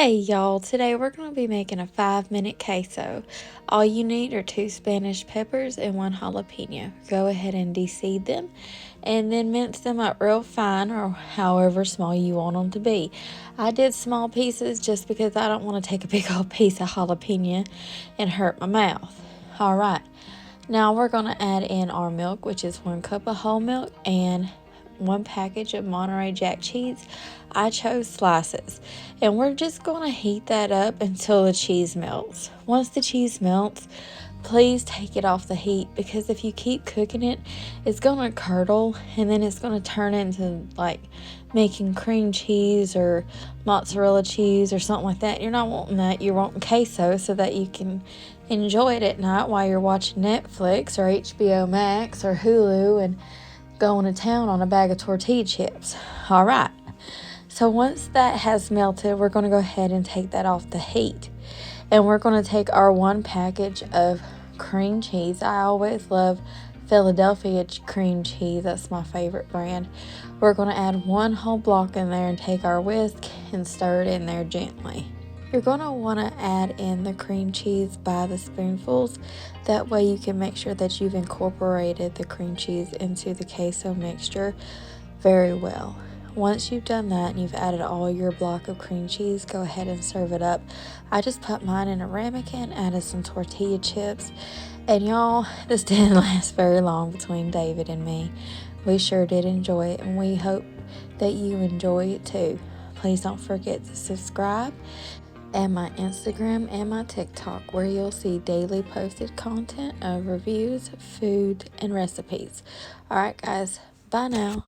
Hey y'all, today we're going to be making a 5-minute queso. All you need are 2 Spanish peppers and 1 jalapeno. Go ahead and deseed them and then mince them up real fine or however small you want them to be. I did small pieces just because I don't want to take a big old piece of jalapeno and hurt my mouth. Alright, now we're going to add in our milk, which is 1 cup of whole milk and 1 package of Monterey jack cheese. I chose slices, and we're just going to heat that up until the cheese melts. Once the cheese melts, please take it off the heat, because if you keep cooking it, it's going to curdle and then it's going to turn into like making cream cheese or mozzarella cheese or something like that. You're not wanting that. You're wanting queso so that you can enjoy it at night while you're watching Netflix or HBO Max or Hulu and going to town on a bag of tortilla chips. All right, so once that has melted, we're going to go ahead and take that off the heat, and we're going to take our 1 package of cream cheese. I always love Philadelphia cream cheese. That's my favorite brand. We're going to add 1 whole block in there and take our whisk and stir it in there gently. You're going to want to add in the cream cheese by the spoonfuls. That way you can make sure that you've incorporated the cream cheese into the queso mixture very well. Once you've done that and you've added all your block of cream cheese, go ahead and serve it up. I just put mine in a ramekin, added some tortilla chips, and y'all, this didn't last very long between David and me. We sure did enjoy it, and we hope that you enjoy it too. Please don't forget to subscribe, and my Instagram and my TikTok, where you'll see daily posted content of reviews, food, and recipes. Alright guys, bye now.